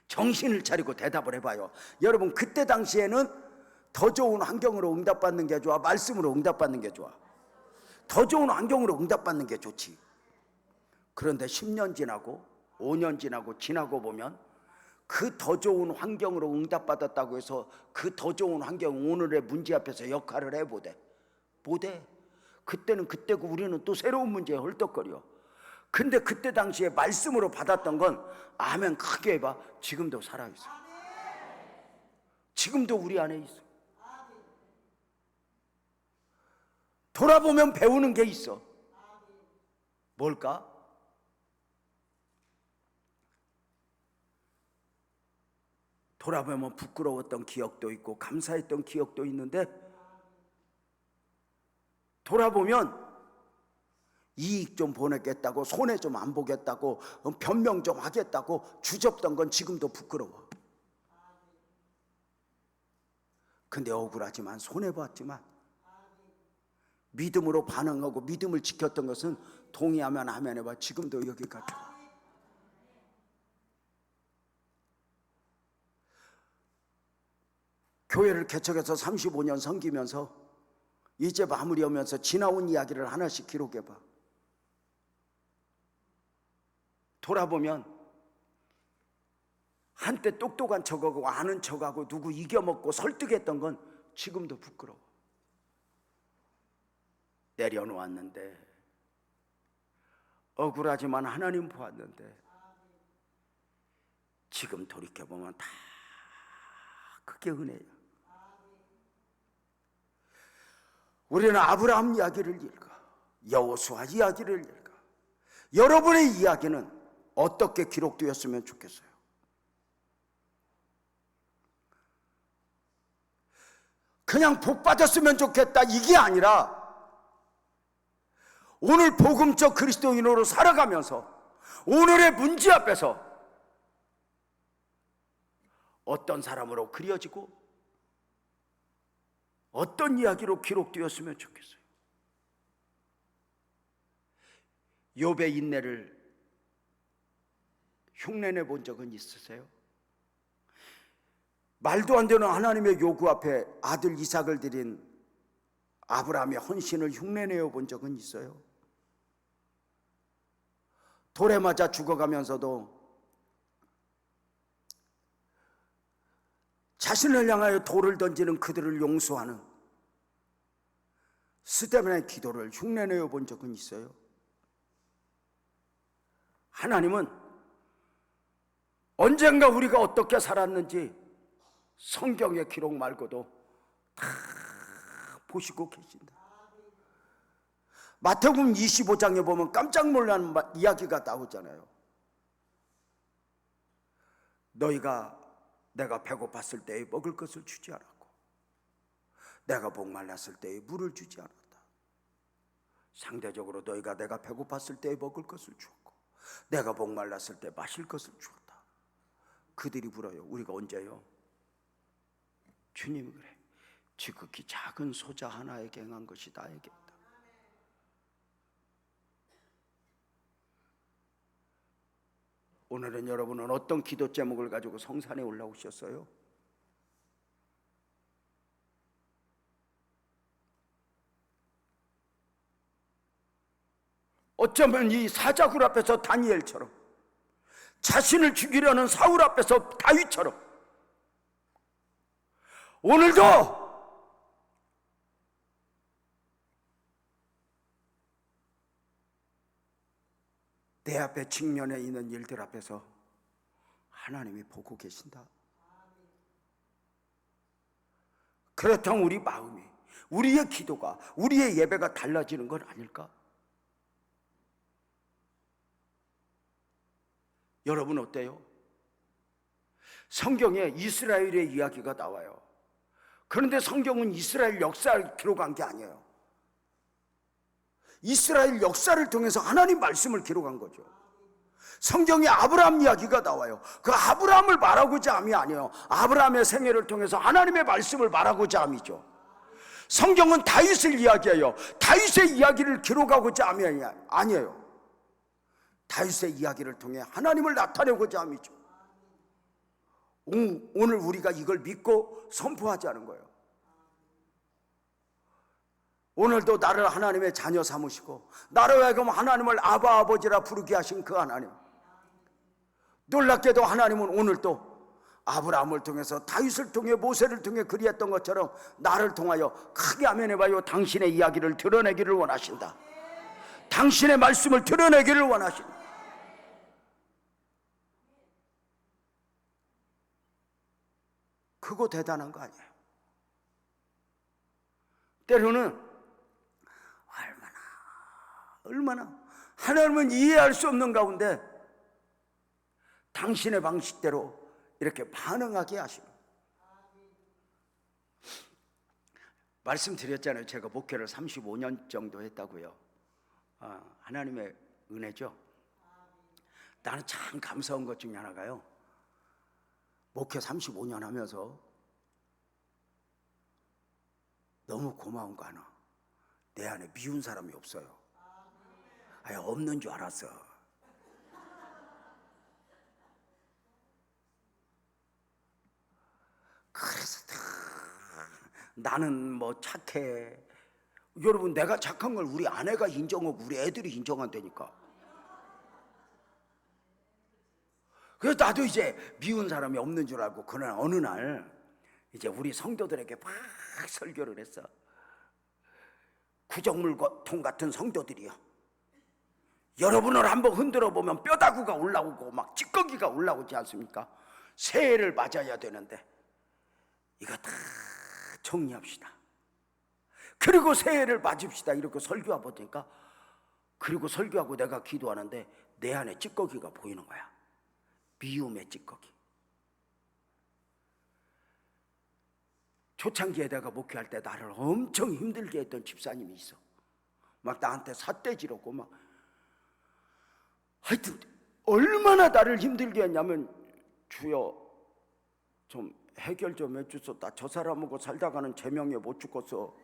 정신을 차리고 대답을 해봐요. 여러분 그때 당시에는 더 좋은 환경으로 응답받는 게 좋아? 말씀으로 응답받는 게 좋아? 더 좋은 환경으로 응답받는 게 좋지. 그런데 10년 지나고 5년 지나고 보면 그 더 좋은 환경으로 응답받았다고 해서 그 더 좋은 환경 오늘의 문제 앞에서 역할을 해보대. 못해. 그때는 그때고 우리는 또 새로운 문제에 헐떡거려. 근데 그때 당시에 말씀으로 받았던 건 아멘 크게 해봐. 지금도 살아있어. 지금도 우리 안에 있어. 돌아보면 배우는 게 있어. 뭘까? 돌아보면 부끄러웠던 기억도 있고 감사했던 기억도 있는데, 돌아보면 이익 좀 보내겠다고, 손해 좀 안 보겠다고, 변명 좀 하겠다고 주접던 건 지금도 부끄러워. 근데 억울하지만 손해봤지만 믿음으로 반응하고 믿음을 지켰던 것은 동의하면 아멘 해봐. 지금도 여기까지 와. 교회를 개척해서 35년 섬기면서 이제 마무리하면서 지나온 이야기를 하나씩 기록해봐. 돌아보면 한때 똑똑한 척하고 아는 척하고 누구 이겨먹고 설득했던 건 지금도 부끄러워. 내려놓았는데, 억울하지만 하나님 보았는데, 지금 돌이켜보면 다 그게 은혜야. 우리는 아브라함 이야기를 읽어, 여호수아 이야기를 읽어. 여러분의 이야기는 어떻게 기록되었으면 좋겠어요? 그냥 복 받았으면 좋겠다 이게 아니라 오늘 복음적 그리스도인으로 살아가면서 오늘의 문제 앞에서 어떤 사람으로 그려지고 어떤 이야기로 기록되었으면 좋겠어요. 욥의 인내를 흉내내 본 적은 있으세요? 말도 안 되는 하나님의 요구 앞에 아들 이삭을 드린 아브라함의 헌신을 흉내내어 본 적은 있어요? 돌에 맞아 죽어가면서도 자신을 향하여 돌을 던지는 그들을 용서하는 스데반의 기도를 흉내내어 본 적은 있어요? 하나님은 언젠가 우리가 어떻게 살았는지 성경의 기록 말고도 다 보시고 계신다. 마태복음 25장에 보면 깜짝 놀라는 이야기가 나오잖아요. 너희가 내가 배고팠을 때에 먹을 것을 주지 않았고 내가 목말랐을 때에 물을 주지 않았다. 상대적으로 너희가 내가 배고팠을 때에 먹을 것을 주었고 내가 목말랐을 때 마실 것을 주었다. 그들이 물어요. 우리가 언제요? 주님이 그래. 지극히 작은 소자 하나에게 행한 것이 나에게 있다. 오늘은 여러분은 어떤 기도 제목을 가지고 성산에 올라오셨어요? 어쩌면 이 사자굴 앞에서 다니엘처럼, 자신을 죽이려는 사울 앞에서 다윗처럼 오늘도 내 앞에 직면해 있는 일들 앞에서 하나님이 보고 계신다. 그렇다면 우리 마음이, 우리의 기도가, 우리의 예배가 달라지는 건 아닐까? 여러분 어때요? 성경에 이스라엘의 이야기가 나와요. 그런데 성경은 이스라엘 역사를 기록한 게 아니에요. 이스라엘 역사를 통해서 하나님 말씀을 기록한 거죠. 성경에 아브라함 이야기가 나와요. 그 아브라함을 말하고자 함이 아니에요. 아브라함의 생애를 통해서 하나님의 말씀을 말하고자 함이죠. 성경은 다윗을 이야기해요. 다윗의 이야기를 기록하고자 함이 아니에요. 다윗의 이야기를 통해 하나님을 나타내고자 함이죠. 오늘 우리가 이걸 믿고 선포하자는 거예요. 오늘도 나를 하나님의 자녀 삼으시고 나를 하여금 하나님을 아바 아버지라 부르게 하신 그 하나님, 놀랍게도 하나님은 오늘도 아브라함을 통해서 다윗을 통해 모세를 통해 그리했던 것처럼 나를 통하여 크게 아멘 해봐요. 당신의 이야기를 드러내기를 원하신다. 당신의 말씀을 드러내기를 원하신다. 그거 대단한 거 아니에요? 때로는 얼마나 하나님은 이해할 수 없는 가운데 당신의 방식대로 이렇게 반응하게 하시는, 말씀드렸잖아요. 제가 목회를 35년 정도 했다고요. 하나님의 은혜죠. 나는 참 감사한 것 중에 하나가요, 목회 35년 하면서 너무 고마운 거 하나, 내 안에 미운 사람이 없어요. 아예 없는 줄 알았어. 그래서 나는 뭐 착해. 여러분, 내가 착한 걸 우리 아내가 인정하고 우리 애들이 인정한다니까. 그래서 나도 이제 미운 사람이 없는 줄 알고 그날 어느 날 이제 우리 성도들에게 막 설교를 했어. 구정물통 같은 성도들이요, 여러분을 한번 흔들어 보면 뼈다구가 올라오고 막 찌꺼기가 올라오지 않습니까? 새해를 맞아야 되는데 이거 다 정리합시다. 그리고 새해를 맞읍시다. 이렇게 설교하고 보니까, 그리고 설교하고 내가 기도하는데 내 안에 찌꺼기가 보이는 거야. 미움의 찌꺼기. 초창기에 내가 목회할 때 나를 엄청 힘들게 했던 집사님이 있어. 막 나한테 삿대질하고 막, 하여튼 얼마나 나를 힘들게 했냐면, 주여 좀 해결 좀 해주소. 나 저 사람하고 살다가는 제명에 못 죽겠어.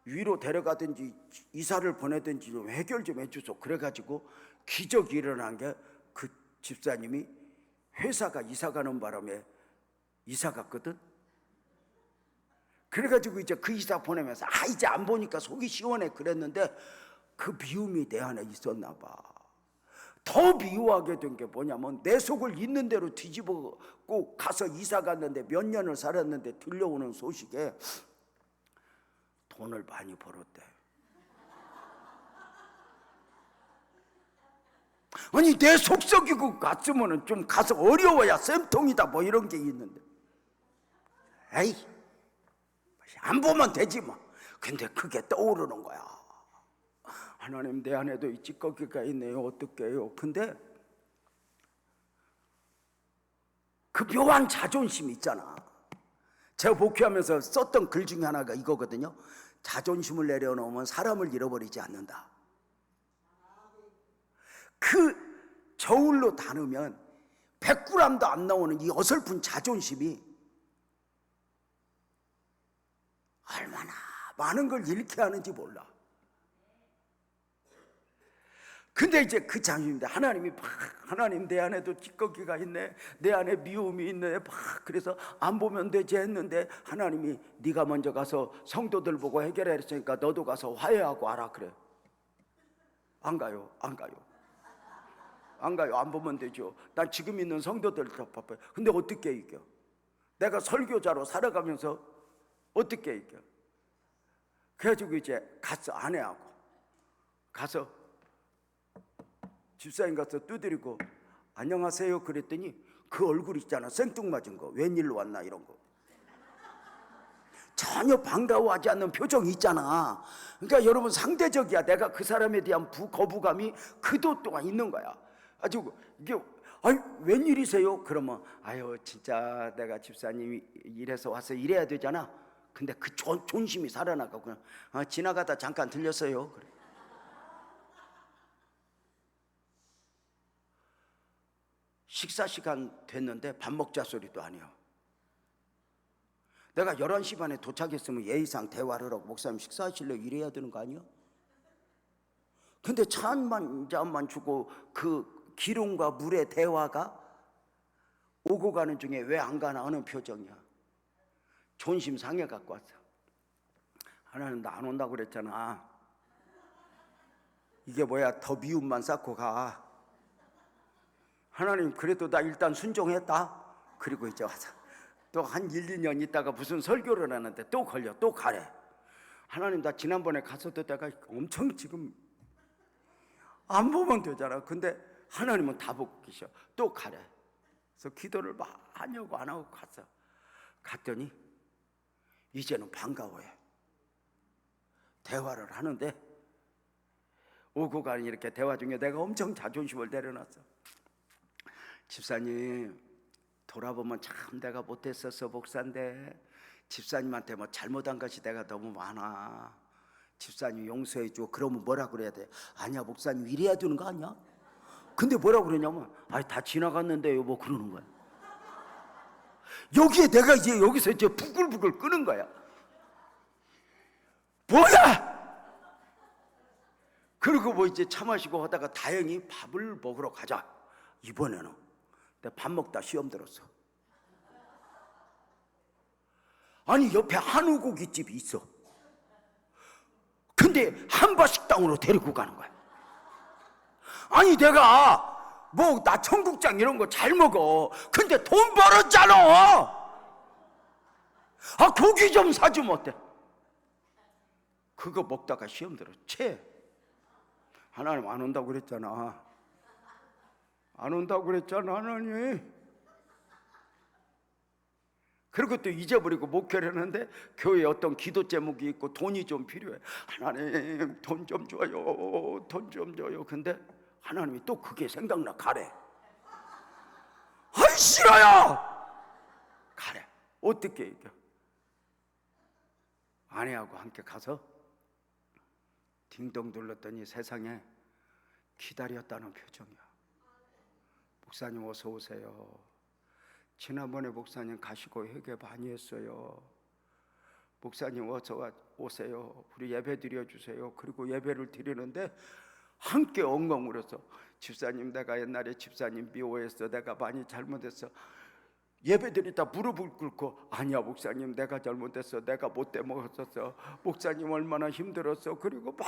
위로 데려가든지 이사를 보내든지 좀 해결 좀 해주소. 그래가지고 기적이 일어난 게, 그 집사님이 회사가 이사 가는 바람에 이사 갔거든. 그래가지고 이제 그 이사 보내면서 이제 안 보니까 속이 시원해 그랬는데, 그 미움이 내 안에 있었나 봐. 더 미워하게 된 게 뭐냐면, 내 속을 있는 대로 뒤집어고 가서 이사 갔는데 몇 년을 살았는데 들려오는 소식에 돈을 많이 벌었대. 아니, 내 속 썩이고 갔으면 좀 가서 어려워야 쌤통이다 뭐 이런 게 있는데, 에이 안 보면 되지 뭐. 근데 그게 떠오르는 거야. 하나님, 내 안에도 이 찌꺼기가 있네요. 어떻게 해요? 근데 그 묘한 자존심 있잖아. 제가 목회하면서 썼던 글 중에 하나가 이거거든요. 자존심을 내려놓으면 사람을 잃어버리지 않는다. 그 저울로 다누면 100g도 안 나오는 이 어설픈 자존심이 얼마나 많은 걸 잃게 하는지 몰라. 근데 이제 그 장면인데, 하나님이 막, 하나님 내 안에도 찌꺼기가 있네, 내 안에 미움이 있네, 막 그래서 안 보면 되지 했는데, 하나님이 네가 먼저 가서 성도들 보고 해결해 했으니까 너도 가서 화해하고 와라. 그래. 안 가요. 안 가요. 안 가요. 안 보면 되죠. 난 지금 있는 성도들 다 바빠요. 근데 어떻게 이겨? 내가 설교자로 살아가면서 어떻게 이겨? 그래가지고 이제 갔어. 아내하고 가서 집사님 가서 두드리고 안녕하세요 그랬더니, 그 얼굴 있잖아, 생뚱맞은 거, 웬일로 왔나 이런 거, 전혀 반가워하지 않는 표정이 있잖아. 그러니까 여러분, 상대적이야. 내가 그 사람에 대한 거부감이 그도 또한 있는 거야. 아주 이게, 아유 웬일이세요? 그러면 아유 진짜 내가 집사님이 이래서 와서 이래야 되잖아. 근데 그 존심이 살아나고 그냥 지나가다 잠깐 들렸어요. 그래. 식사 시간 됐는데 밥 먹자 소리도 아니야. 내가 11시 반에 도착했으면 예의상 대화를 하고, 목사님 식사하실래요? 이래야 되는 거 아니야? 근데 차 한 잔만 주고 그 기름과 물의 대화가 오고 가는 중에 왜 안 가나 하는 표정이야. 존심 상해 갖고 왔어. 하나님, 나 안 온다고 그랬잖아. 이게 뭐야, 더 미움만 쌓고 가. 하나님, 그래도 나 일단 순종했다. 그리고 이제 와서 또 한 1, 2년 있다가 무슨 설교를 하는데 또 걸려. 또 가래. 하나님, 나 지난번에 갔었던 때가 엄청 지금 안 보면 되잖아. 근데 하나님은 다 보고 계셔. 또 가래. 그래서 기도를 많이 하고 안 하고 갔어. 갔더니 이제는 반가워해. 대화를 하는데 오고 가니 이렇게 대화 중에 내가 엄청 자존심을 내려놨어. 집사님, 돌아보면 참 내가 못했었어. 목사인데 집사님한테 뭐 잘못한 것이 내가 너무 많아. 집사님 용서해줘. 그러면 뭐라 그래야 돼? 아니야, 목사님 이래야 되는 거 아니야? 근데 뭐라 그러냐면, 아니 다 지나갔는데요 뭐 그러는 거야. 여기에 내가 이제 여기서 이제 부글부글 끄는 거야. 뭐야? 그리고 뭐 이제 차 마시고 하다가 다행히 밥을 먹으러 가자. 이번에는 내가 밥 먹다 시험 들었어. 아니 옆에 한우고기집이 있어. 근데 한바식당으로 데리고 가는 거야. 아니 내가 뭐 나 청국장 이런 거 잘 먹어. 근데 돈 벌었잖아. 아 고기 좀 사주면 어때? 그거 먹다가 시험 들어. 하나님 안 온다고 그랬잖아. 안 온다고 그랬잖아 하나님. 그리고 또 잊어버리고 목회를 하는데 교회에 어떤 기도 제목이 있고 돈이 좀 필요해. 하나님 돈 좀 줘요, 돈 좀 줘요. 근데 하나님이 또 그게 생각나. 가래. 아이 싫어요. 가래. 어떻게 이겨? 아내하고 함께 가서 딩동 둘렀더니 세상에 기다렸다는 표정이야. 목사님 어서 오세요. 지난번에 목사님 가시고 회개 많이 했어요. 목사님 어서 오세요. 우리 예배 드려주세요. 그리고 예배를 드리는데 함께 엉엉 울어서 집사님 내가 옛날에 집사님 미워했어. 내가 많이 잘못했어. 예배 드리다 무릎을 꿇고 아니야 목사님 내가 잘못했어. 내가 못돼 먹었었어. 목사님 얼마나 힘들었어. 그리고 막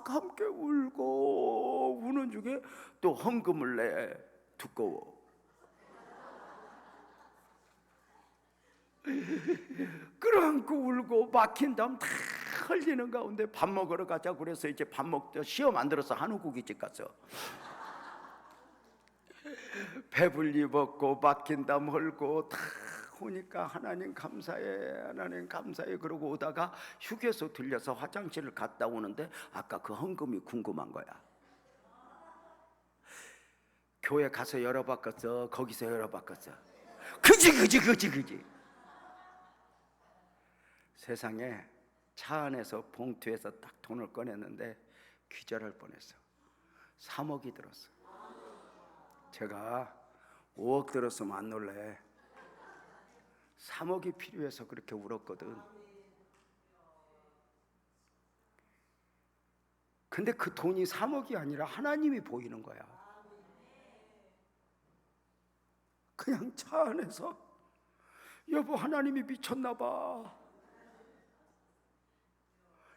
함께 울고 우는 중에 또 헌금을 내. 두꺼워. 끌어안고 울고 막힌 다음 다 흘리는 가운데 밥 먹으러 가자. 그래서 이제 밥 먹자. 시험 안 들어서 한우고기집 갔어. 배불리 먹고 막힌 다음 흘고 다 오니까 하나님 감사해, 하나님 감사해. 그러고 오다가 휴게소 들려서 화장실을 갔다 오는데 아까 그 헌금이 궁금한 거야. 교회 가서 열어봤겠어? 거기서 열어봤겠어? 그지. 세상에 차 안에서 봉투에서 딱 돈을 꺼냈는데 기절할 뻔했어. 3억이 들었어. 제가 5억 들었으면 안 놀래. 3억이 필요해서 그렇게 울었거든. 근데 그 돈이 3억이 아니라 하나님이 보이는 거야. 그냥 차 안에서 여보 하나님이 미쳤나 봐.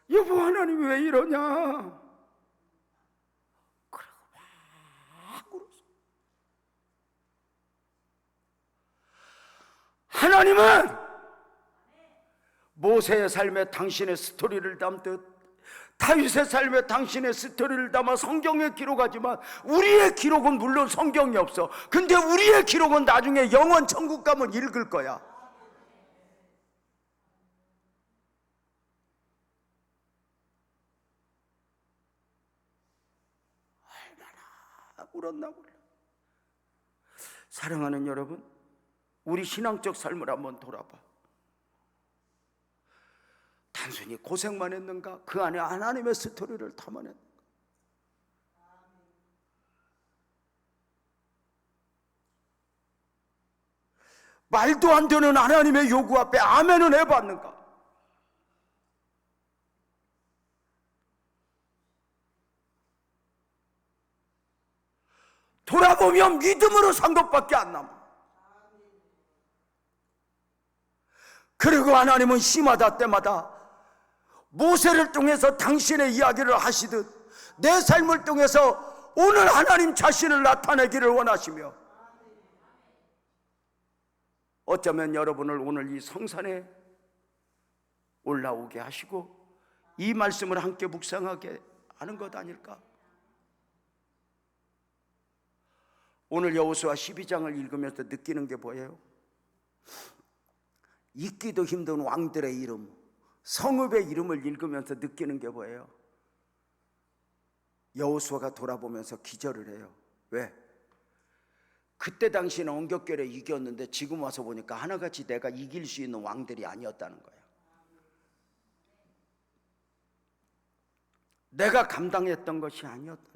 여보 하나님이 왜 이러냐. 그러고 막 울었어. 하나님은 모세의 삶에 당신의 스토리를 담듯 다윗의 삶에 당신의 스토리를 담아 성경에 기록하지만 우리의 기록은 물론 성경이 없어. 근데 우리의 기록은 나중에 영원 천국 가면 읽을 거야. 얼마나 울었나 몰라. 사랑하는 여러분, 우리 신앙적 삶을 한번 돌아봐. 단순히 고생만 했는가? 그 안에 하나님의 스토리를 담아냈는가? 말도 안 되는 하나님의 요구 앞에 아멘은 해봤는가? 돌아보면 믿음으로 산 것밖에 안 남아. 그리고 하나님은 시마다 때마다 모세를 통해서 당신의 이야기를 하시듯 내 삶을 통해서 오늘 하나님 자신을 나타내기를 원하시며, 어쩌면 여러분을 오늘 이 성산에 올라오게 하시고 이 말씀을 함께 묵상하게 하는 것 아닐까? 오늘 여호수아 12장을 읽으면서 느끼는 게 뭐예요? 잊기도 힘든 왕들의 이름, 성읍의 이름을 읽으면서 느끼는 게 뭐예요? 여호수아가 돌아보면서 기절을 해요. 왜? 그때 당시에는 언격결에 이겼는데 지금 와서 보니까 하나같이 내가 이길 수 있는 왕들이 아니었다는 거예요. 내가 감당했던 것이 아니었다.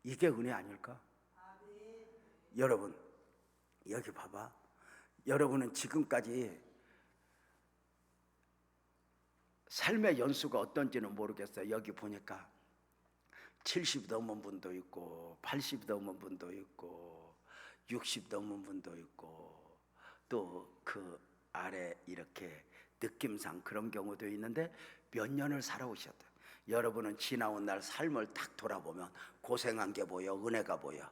이게 은혜 아닐까? 여러분, 여기 봐봐. 여러분은 지금까지 삶의 연수가 어떤지는 모르겠어요. 여기 보니까 70 넘은 분도 있고 80 넘은 분도 있고 60 넘은 분도 있고 또 그 아래 이렇게 느낌상 그런 경우도 있는데 몇 년을 살아오셨다. 여러분은 지나온 날 삶을 딱 돌아보면 고생한 게 보여? 은혜가 보여?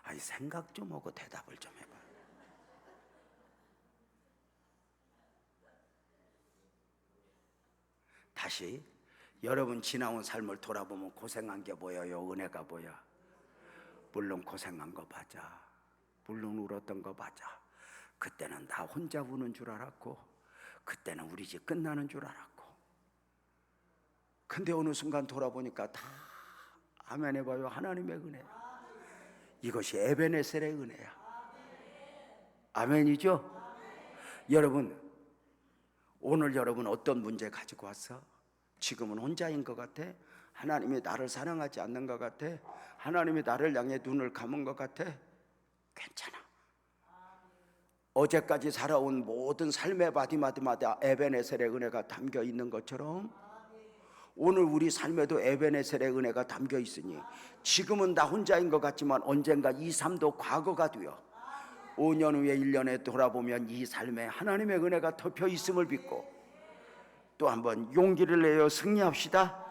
아니 생각 좀 하고 대답을 좀 해봐. 다시 여러분 지나온 삶을 돌아보면 고생한 게 보여요? 은혜가 보여? 물론 고생한 거 맞아. 물론 울었던 거 맞아. 그때는 나 혼자 우는 줄 알았고 그때는 우리 집 끝나는 줄 알았고 근데 어느 순간 돌아보니까 다 아멘 해봐요. 하나님의 은혜. 이것이 에베네셀의 은혜야. 아멘이죠? 여러분 오늘 여러분 어떤 문제 가지고 왔어? 지금은 혼자인 것 같아? 하나님이 나를 사랑하지 않는 것 같아? 하나님이 나를 향해 눈을 감은 것 같아? 괜찮아. 어제까지 살아온 모든 삶의 마디마디마다 에베네셀의 은혜가 담겨 있는 것처럼 오늘 우리 삶에도 에베네셀의 은혜가 담겨 있으니 지금은 나 혼자인 것 같지만 언젠가 이 삶도 과거가 되어 5년 후에 1년에 돌아보면 이 삶에 하나님의 은혜가 덮여 있음을 믿고 또 한번 용기를 내어 승리합시다.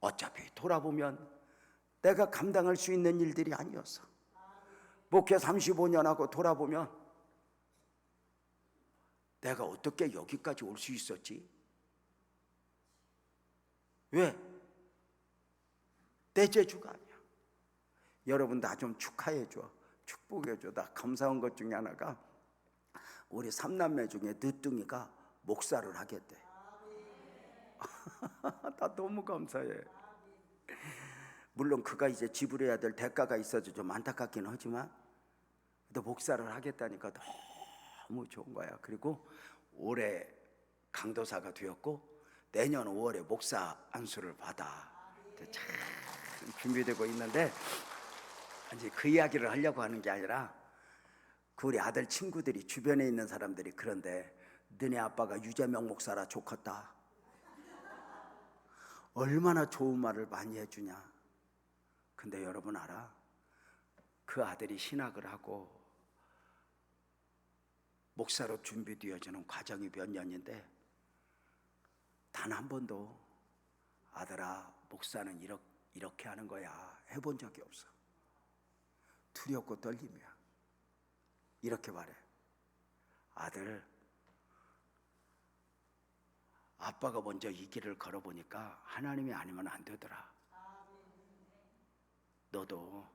어차피 돌아보면 내가 감당할 수 있는 일들이 아니었어. 목회 35년 하고 돌아보면 내가 어떻게 여기까지 올 수 있었지? 왜? 내 재주가 아니야. 여러분 나 좀 축하해줘. 축복해줘. 나 감사한 것 중에 하나가 우리 3남매 중에 늦둥이가 목사를 하겠대. 나 너무 감사해. 물론 그가 이제 지불해야 될 대가가 있어서 좀 안타깝긴 하지만 또 목사를 하겠다니까 너무 좋은 거야. 그리고 올해 강도사가 되었고 내년 5월에 목사 안수를 받아. 참 준비되고 있는데 이제 그 이야기를 하려고 하는 게 아니라 그 우리 아들 친구들이 주변에 있는 사람들이 그런데 너네 아빠가 유재명 목사라 좋겠다. 얼마나 좋은 말을 많이 해주냐. 근데 여러분 알아? 그 아들이 신학을 하고 목사로 준비되어지는 과정이 몇 년인데 단 한 번도 아들아 목사는 이렇게 하는 거야 해본 적이 없어. 두렵고 떨림이야. 이렇게 말해. 아들 아빠가 먼저 이 길을 걸어보니까 하나님이 아니면 안 되더라. 너도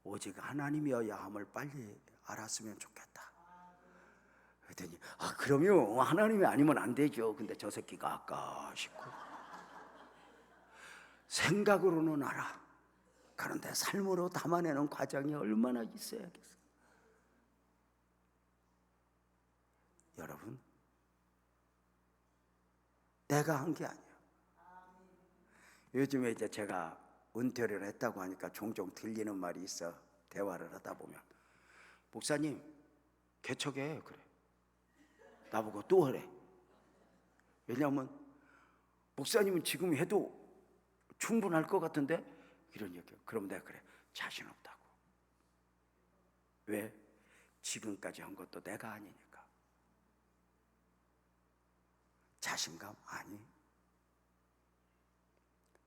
오직 하나님이어야 함을 빨리 알았으면 좋겠다. 그랬더니 그럼요 하나님이 아니면 안 되죠. 근데 저 새끼가 아까 싶고 생각으로는 알아. 그런데 삶으로 담아내는 과정이 얼마나 있어야겠어. 여러분 내가 한 게 아니야. 요즘에 이제 제가 은퇴를 했다고 하니까 종종 들리는 말이 있어. 대화를 하다 보면 목사님 개척해. 그래. 나보고 또 하래. 왜냐하면 목사님은 지금 해도 충분할 것 같은데 이런 얘기야. 그럼 내가 그래 자신 없다고. 왜? 지금까지 한 것도 내가 아니니까. 자신감? 아니.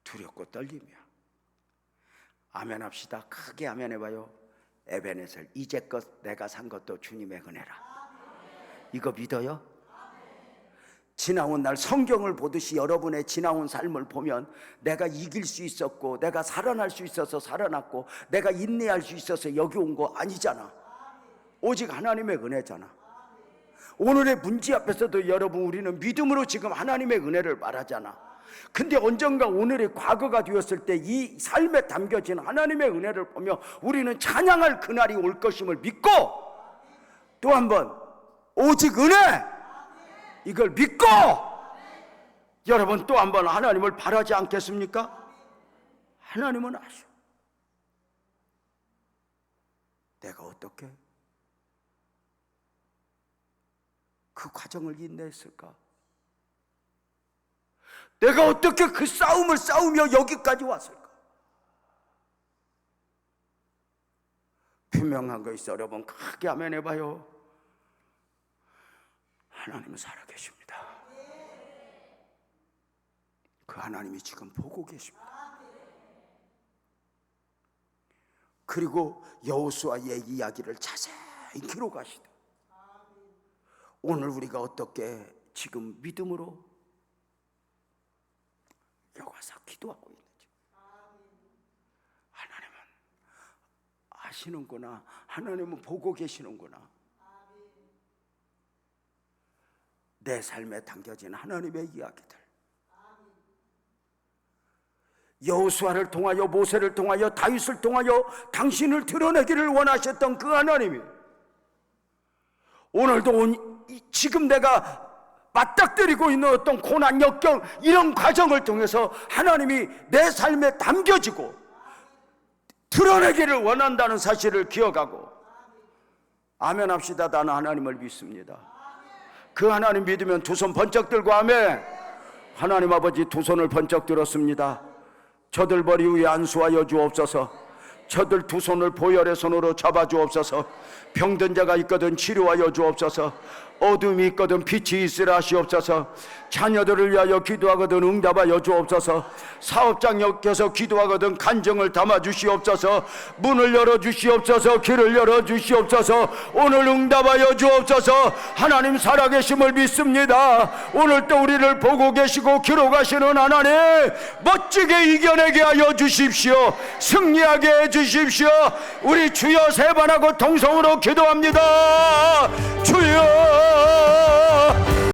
두렵고 떨림이야. 아멘 합시다. 크게 아멘 해봐요. 에베네셀 이제껏 내가 산 것도 주님의 은혜라. 이거 믿어요? 지나온 날 성경을 보듯이 여러분의 지나온 삶을 보면 내가 이길 수 있었고 내가 살아날 수 있어서 살아났고 내가 인내할 수 있어서 여기 온 거 아니잖아. 오직 하나님의 은혜잖아. 오늘의 문제 앞에서도 여러분 우리는 믿음으로 지금 하나님의 은혜를 말하잖아. 근데 언젠가 오늘의 과거가 되었을 때 이 삶에 담겨진 하나님의 은혜를 보며 우리는 찬양할 그날이 올 것임을 믿고 또 한 번 오직 은혜 이걸 믿고 여러분 또 한 번 하나님을 바라지 않겠습니까? 하나님은 아셔. 내가 어떻게 그 과정을 인내했을까? 내가 어떻게 그 싸움을 싸우며 여기까지 왔을까? 분명한 거 있어. 여러분 크게 아멘 해봐요. 하나님은 살아계십니다. 그 하나님이 지금 보고 계십니다. 그리고 여호수아의 이야기를 자세히 기록하시다. 오늘 우리가 어떻게 지금 믿음으로 여기서 기도하고 있는지 하나님은 아시는구나. 하나님은 보고 계시는구나. 내 삶에 담겨진 하나님의 이야기들, 여호수아를 통하여, 모세를 통하여, 다윗을 통하여 당신을 드러내기를 원하셨던 그 하나님이 오늘도 지금 내가 맞닥뜨리고 있는 어떤 고난, 역경, 이런 과정을 통해서 하나님이 내 삶에 담겨지고 드러내기를 원한다는 사실을 기억하고 아멘 합시다. 나는 하나님을 믿습니다. 그 하나님 믿으면 두 손 번쩍 들고 아멘. 하나님 아버지, 두 손을 번쩍 들었습니다. 저들 머리 위에 안수하여 주옵소서. 저들 두 손을 보혈의 손으로 잡아 주옵소서. 병든 자가 있거든 치료하여 주옵소서. 어둠이 있거든 빛이 있으라 하시옵소서. 자녀들을 위하여 기도하거든 응답하여 주옵소서. 사업장역에서 기도하거든 간정을 담아 주시옵소서. 문을 열어 주시옵소서. 길을 열어 주시옵소서. 오늘 응답하여 주옵소서. 하나님 살아계심을 믿습니다. 오늘 또 우리를 보고 계시고 기록하시는 하나님, 멋지게 이겨내게 하여 주십시오. 승리하게 해 주십시오. 우리 주여 세 번 하고 통성으로 기도합니다. 주여